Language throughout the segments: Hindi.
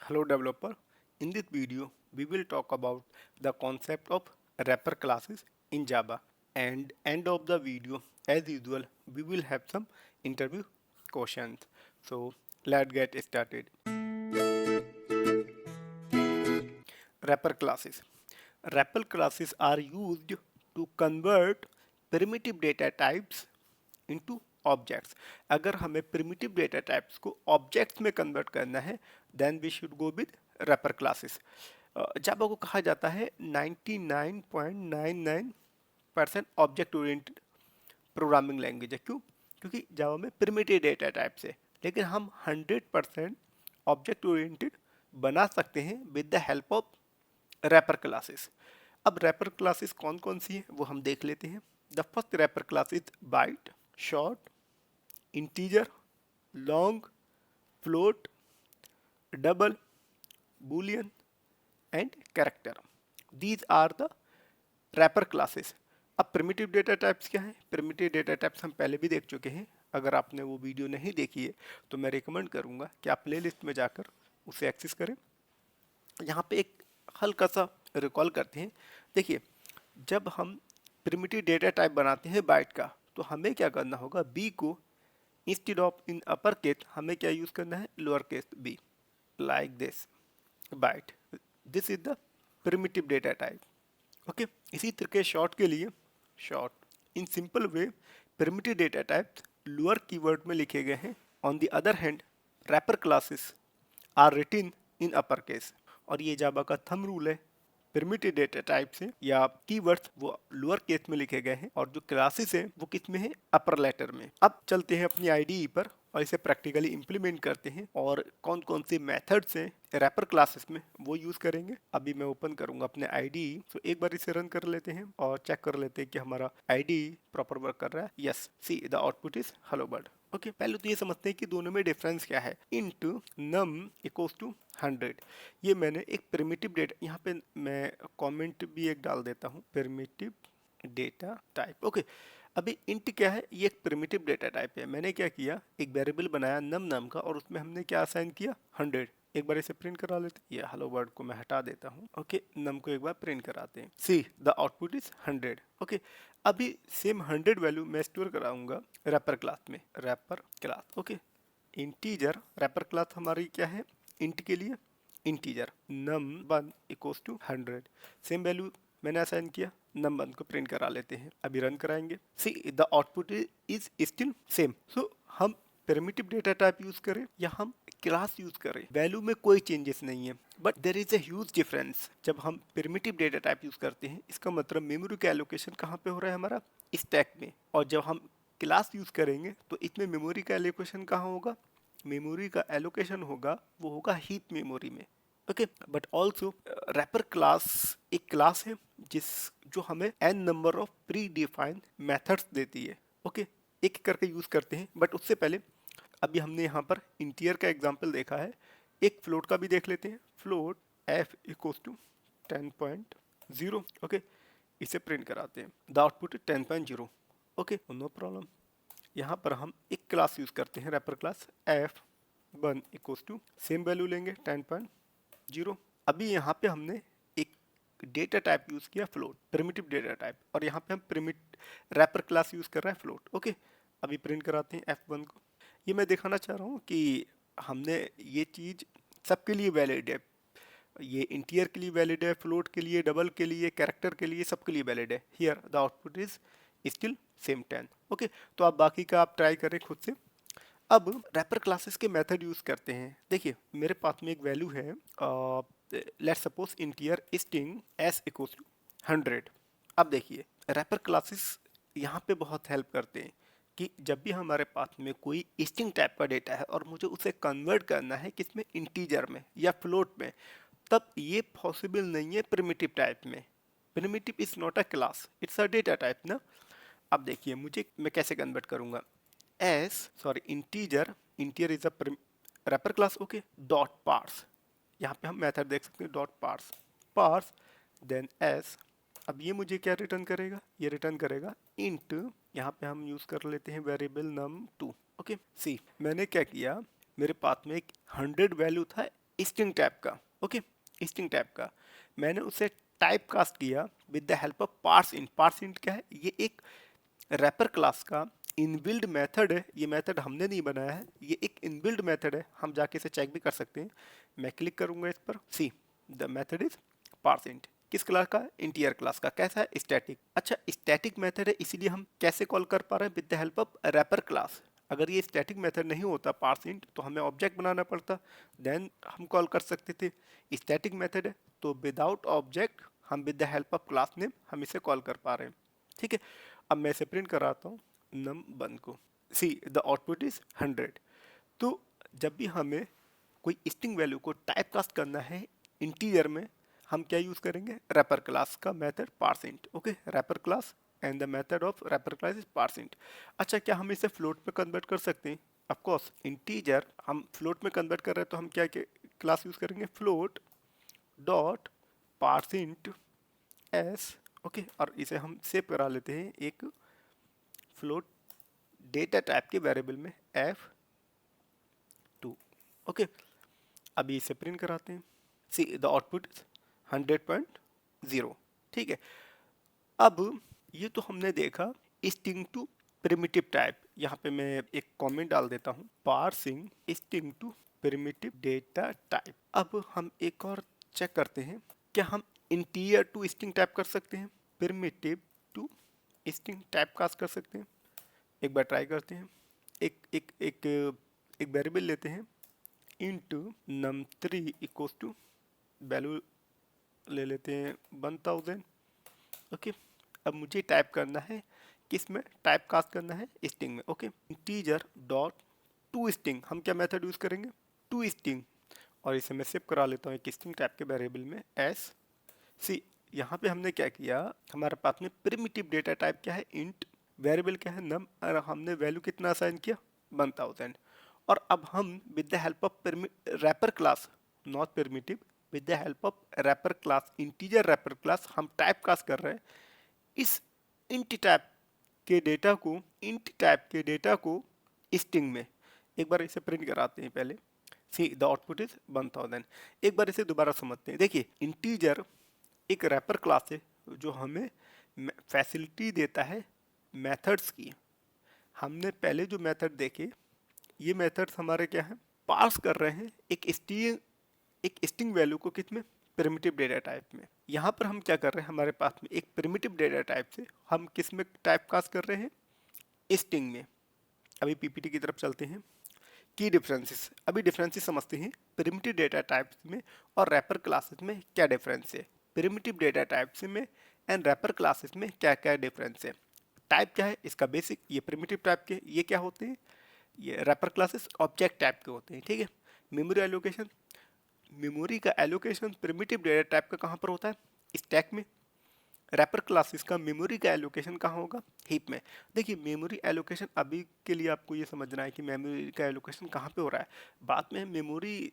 Hello developer. In this video, we will talk about the concept of wrapper classes in Java. And end of the video, as usual, we will have some interview questions. So let's get started. Wrapper classes. Wrapper classes are used to convert primitive data types into objects. अगर हमें प्रिमिटिव डेटा टाइप्स को ऑब्जेक्ट्स में कन्वर्ट करना है then we should go with wrapper classes. Java को कहा जाता है 99.99% ऑब्जेक्ट ओरिएंटेड प्रोग्रामिंग लैंग्वेज है. क्यों? क्योंकि जावा में प्रिमिटिव डेटा टाइप्स है, लेकिन हम 100% ऑब्जेक्ट ओरिएंटेड बना सकते हैं with the help of wrapper classes. अब रैपर क्लासेस कौन कौन सी है वो हम देख लेते हैं. The first wrapper class is byte, short, integer, long, float, double, boolean and character. These are the wrapper classes. अब primitive data types क्या है? primitive data types हम पहले भी देख चुके हैं. अगर आपने वो वीडियो नहीं देखी है तो मैं रिकमेंड करूंगा कि आप प्लेलिस्ट में जाकर उसे एक्सेस करें. यहाँ पे एक हल्का सा रिकॉल करते हैं. देखिए, जब हम प्रिमिटिव डेटा टाइप बनाते हैं बाइट का, तो हमें क्या करना होगा, बी को instead of in upper case हमें क्या यूज करना है, lower case B, like this byte. This is the primitive data type. Okay, इसी तरीके शॉर्ट के लिए, short in simple way primitive data types lower keyword में लिखे गए हैं. On the other hand wrapper classes are written in upper case. और ये जावा का थंब रूल है. प्रिमिटिव डेटा टाइप से या कीवर्ड्स वो लोअर केस में लिखे गए हैं और जो क्लासेस हैं वो किस में है, अपर लेटर में. अब चलते हैं अपनी आईडीई पर और इसे प्रैक्टिकली इंप्लीमेंट करते हैं और कौन कौन से मेथड्स हैं रैपर क्लासेस में वो यूज करेंगे. अभी मैं ओपन करूंगा अपने आईडीई. तो एक बार इसे रन कर लेते हैं और चेक कर लेते हैं कि हमारा आईडीई प्रॉपर वर्क कर रहा है. Yes, C the output is hello world. Okay, पहले तो ये समझते हैं कि दोनों में डिफरेंस क्या है. Int num equals to 100. ये मैंने एक प्रिमिटिव डेटा, यहाँ पे मैं कमेंट भी एक डाल देता हूँ, प्रिमिटिव डेटा टाइप. ओके, अभी इंट क्या है, ये एक प्रिमिटिव डेटा टाइप है. मैंने क्या किया, एक वेरिएबल बनाया नम नाम का और उसमें हमने क्या असाइन किया, 100. एक बार इसे प्रिंट करा लेते हैं. ये हेलो वर्ड को मैं हटा देता हूँ. ओके, नम को एक बार प्रिंट कराते हैं. See the output is 100. Okay, अभी सेम 100 वैल्यू मैं स्टोर कराऊंगा रैपर क्लास में. Wrapper class, okay, integer wrapper class हमारी क्या है, इंट के लिए integer num1 equals to 100. Same value मैंने असाइन किया, num1 को प्रिंट करा लेते हैं. अभी रन कराएंगे. See the output is still same. So हम प्रिमिटिव डेटा टाइप यूज करें या हम क्लास यूज करें, वैल्यू में कोई चेंजेस नहीं है. But there is a huge difference. जब हम प्रिमिटिव डेटा टाइप यूज करते हैं, इसका मतलब मेमोरी का एलोकेशन कहाँ पे हो रहा है, हमारा स्टैक में. और जब हम क्लास यूज करेंगे तो इसमें मेमोरी का एलोकेशन कहाँ होगा, मेमोरी का एलोकेशन होगा वो होगा हीप मेमोरी में. Okay, but also wrapper class एक क्लास है जिस जो हमें n number of predefined methods देती है. ओके, एक एक करके यूज करते हैं. बट उससे पहले अभी हमने यहाँ पर इंटीजर का एग्जांपल देखा है, एक फ्लोट का भी देख लेते हैं. Float f equals to 10.0. Okay, इसे प्रिंट कराते हैं. The output 10.0. Okay, no problem. यहाँ पर हम एक क्लास यूज करते हैं, wrapper class f1 equals to same value लेंगे 10.0. अभी यहाँ पे हमने एक डेटा टाइप यूज किया फ्लोट, प्रिमिटिव डेटा टाइप, और यहाँ पे हम रैपर क्लास यूज कर रहे हैं फ्लोट. ओके, अभी प्रिंट कराते हैं f1 को. ये मैं दिखाना चाह रहा हूँ कि हमने ये चीज सबके लिए वैलिड है. ये इंटीजर के लिए वैलिड है, फ्लोट के लिए, डबल के लिए, कैरेक्टर के लिए, सबके लिए वैलिड है. Here the output is still same 10. Okay, तो आप बाकी का आप ट्राई करें खुद से. अब रैपर क्लासेस के मेथड यूज करते हैं. देखिए, मेरे पास में एक वैल्यू है, let's suppose integer string s equals to 100. अब देखिए, रैपर क्लासेस यहाँ पे बहुत हेल्प करते हैं कि जब भी हमारे पास में कोई स्ट्रिंग टाइप का डेटा है और मुझे उसे कन्वर्ट करना है किसमें, इंटीजर में या फ्लोट में, तब ये पॉसिबल नहीं है प्रिमिटिव टाइप में. Primitive is not a class, it's a data type ना. अब देखिए, मुझे मैं कैसे कन्वर्ट करूंगा, integer is a wrapper class. Okay, dot parse, यहाँ पे हम मेथड देख सकते हैं, dot parse, parse then S. अब ये मुझे क्या रिटर्न करेगा, ये रिटर्न करेगा इंट, यहाँ पे हम यूज कर लेते हैं वेरिएबल num2. ओके, सी मैंने क्या किया, मेरे पास में एक 100 वैल्यू था स्ट्रिंग टाइप का, ओके, स्ट्रिंग टाइप का मैंने उसे टाइप कास्ट किया with the help of parse int. Parse int क्या है? ये एक रैपर क्लास का इनबिल्ड मेथड है। ये मेथड हमने नहीं बनाया है, ये एक इनबिल्ड मेथड है, हम जाके इसे चेक भी कर सकते हैं। मैं क्लिक करूंगा इस पर, see the method is parse int. किस क्लास का? इंटीजर क्लास का। कैसा है? स्टैटिक। अच्छा, स्टैटिक मेथड है, इसीलिए हम कैसे कॉल कर पा रहे हैं? With the help of wrapper class. अगर ये स्टैटिक मेथड नहीं होता पार्स इंट तो हमें ऑब्जेक्ट बनाना पड़ता, देन हम कॉल कर सकते थे। स्टैटिक मेथड है तो विदाउट ऑब्जेक्ट हम with the help of class name हम इसे कॉल कर पा रहे हैं। ठीक है, अब मैं इसे प्रिंट कराता हूँ num1 को। See the output is 100। तो जब भी हमें कोई स्ट्रिंग वैल्यू को टाइप कास्ट करना है इंटीजर में, हम क्या यूज करेंगे? रैपर क्लास का method parse int. Okay, wrapper class and the method of wrapper class is parse int. अच्छा, क्या हम इसे फ्लोट में कन्वर्ट कर सकते हैं? ऑफ कोर्स, इंटीजर हम फ्लोट में कन्वर्ट कर रहे हैं तो हम क्या क्लास यूज करेंगे? Float dot parse int S. Okay, और इसे हम सेव करा लेते हैं एक फ्लोट डेटा टाइप के वेरिएबल में f2। ओके, अभी इसे प्रिंट कराते हैं। See the output 100.0। ठीक है, अब ये तो हमने देखा स्ट्रिंग टू प्रिमिटिव टाइप। यहाँ पे मैं एक कमेंट डाल देता हूँ, parsing string to primitive data type. अब हम एक और चेक करते हैं, क्या हम इंटीजर टू स्ट्रिंग टाइप कर सकते हैं? Primitive to string type cast कर सकते हैं? एक बार ट्राई करते हैं। एक एक एक एक वेरिएबल लेते हैं, into num3 equals to value ले लेते हैं 1000। ओके, अब मुझे टाइप करना है, किस में टाइप कास्ट करना है? स्ट्रिंग में। Okay, integer dot to string, हम क्या मेथड यूज करेंगे? टू स्ट्रिंग, और इसे मैं सेव करा लेता हूँ एक स्ट्रिंग टाइप के वेरिएबल में एस। सी यहाँ पे हमने क्या किया, हमारे पास में प्रिमिटिव डेटा टाइप क्या है? इंट, वेरिएबल क्या है? नम, और हमने वैल्यू कितना असाइन किया? 1000। और अब हम with the help of wrapper class, not primitive, with the help of wrapper class, integer wrapper class, हम टाइप कास्ट कर रहे हैं इस इंट टाइप के डेटा को, इंट टाइप के डेटा को स्ट्रिंग में। एक बार इसे प्रिंट कराते हैं पहले। See the output is 1000। एक बार इसे दोबारा समझते हैं। देखिए, इंटीजर एक रैपर क्लास है जो हमें फैसिलिटी देता है मेथड्स की। हमने पहले जो मेथड देखे, ये मेथड्स हमारे क्या हैं? पास कर रहे हैं एक स्ट्रिंग वैल्यू को किस में? प्रिमिटिव डेटा टाइप में। यहाँ पर हम क्या कर रहे हैं? हमारे पास में एक प्रिमिटिव डेटा टाइप से हम किस में टाइप कास्ट कर रहे हैं? स्ट्रिंग में। अभी पीपीटी की तरफ चलते हैं। की डिफरेंसेस, अभी डिफरेंसेस समझते हैं प्रिमिटिव डेटा टाइप्स में और रैपर क्लासेस में क्या डिफरेंस है। प्रिमिटिव डेटा टाइप्स में एंड रैपर क्लासेस में क्या क्या डिफरेंस है। टाइप क्या है इसका? बेसिक। ये प्रिमिटिव टाइप के ये क्या होते हैं? ये रैपर क्लासेस ऑब्जेक्ट टाइप के होते हैं। ठीक है, मेमोरी एलोकेशन, मेमोरी का एलोकेशन प्रिमिटिव डेटा टाइप का कहाँ पर होता है? स्टैक में। रैपर क्लासेस का मेमोरी का एलोकेशन कहाँ होगा? हीप में। देखिए, मेमोरी एलोकेशन अभी के लिए आपको ये समझना है कि मेमोरी का एलोकेशन कहाँ पे हो रहा है। बाद में हम मेमोरी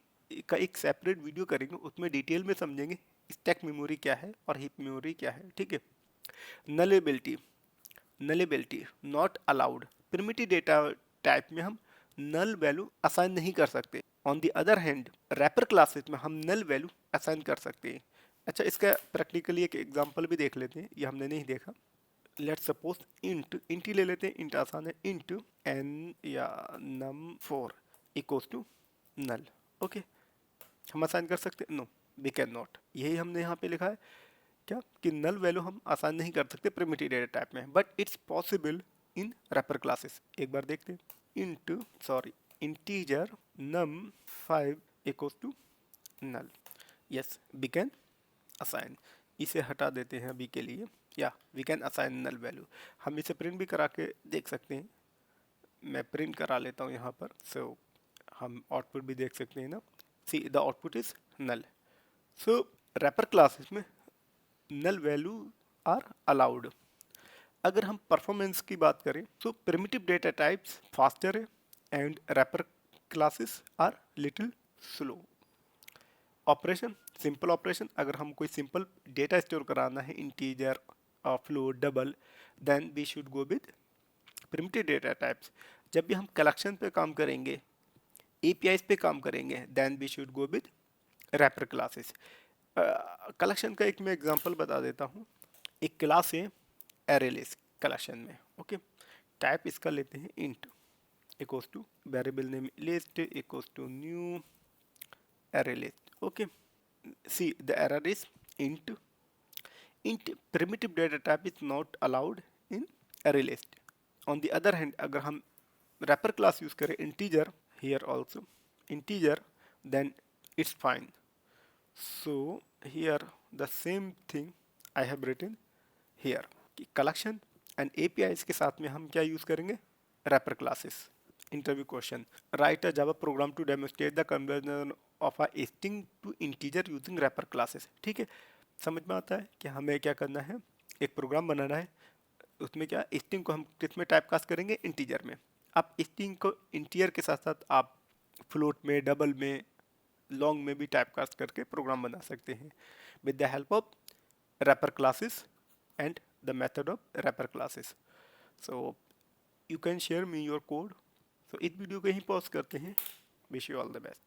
का एक सेपरेट वीडियो करेंगे, उसमें डिटेल में समझेंगे स्टैक मेमोरी क्या है और हीप मेमोरी क्या है। ठीक है, nullability, nullability not allowed. Primitive data type में हम नल वैल्यू असाइन नहीं कर सकते। On the other hand wrapper classes में हम नल वैल्यू असाइन कर सकते हैं। अच्छा, इसका प्रैक्टिकली एक एग्जांपल भी देख लेते हैं, ये हमने नहीं देखा। लेट्स सपोज इंट, इंट ही ले लेते हैं, इंट आसान है। इंट एन या num4 equals to null. Okay, हम असाइन कर सकते हैं? No, we can not. यही हमने यहाँ पे लिखा है क्या, कि नल वैल्यू हम आसान नहीं कर सकते प्रिमिटिव डेटा टाइप में, but it's possible in wrapper classes. एक बार देखते हैं। Int, sorry, integer num5 equals to null. Yes, we can assign. इसे हटा देते हैं अभी के लिए, या we can assign null value. हम इसे प्रिंट भी करा के देख सकते हैं। मैं प्रिंट करा लेता हूँ यहाँ पर, सो हम आउटपुट भी देख सकते हैं ना। See the output is null. So wrapper classes में नल वैल्यू आर अलाउड। अगर हम परफॉर्मेंस की बात करें तो प्रिमिटिव डेटा टाइप्स फास्टर है and wrapper classes are little slow. Operation, simple operation, अगर हम कोई सिंपल डेटा स्टोर कराना है, integer, float, double, then we should go with primitive data types. जब भी हम कलेक्शन पे काम करेंगे, एपीआईज पे काम करेंगे, then we should go with wrapper classes. Collection का एक मैं एग्जांपल बता देता हूँ। एक क्लास है एरे लिस्ट कलेक्शन में, ओके। टाइप इसका लेते हैं int, equals to variable name list equals to new array list, okay. See, the error is int primitive data type is not allowed in array list. On the other hand, अगर हम wrapper class use करें integer here also integer, then it's fine. So here the same thing I have written here कि collection and APIs के साथ में हम क्या यूज करेंगे, wrapper classes. Interview question: write a Java program to demonstrate the conversion of a string to integer using wrapper classes. ठीक है, समझ में आता है कि हमें क्या करना है, एक प्रोग्राम बनाना है, उसमें क्या स्ट्रिंग को हम किस में टाइप कास्ट करेंगे, इंटीजर में। आप स्ट्रिंग को इंटीजर के साथ साथ आप फ्लोट में, डबल में, लॉन्ग में भी टाइप कास्ट करके प्रोग्राम बना सकते हैं with the help of wrapper classes and the method of wrapper classes. So you can share me your code. So इस वीडियो को यहीं पॉज करते हैं। Wish you all the best.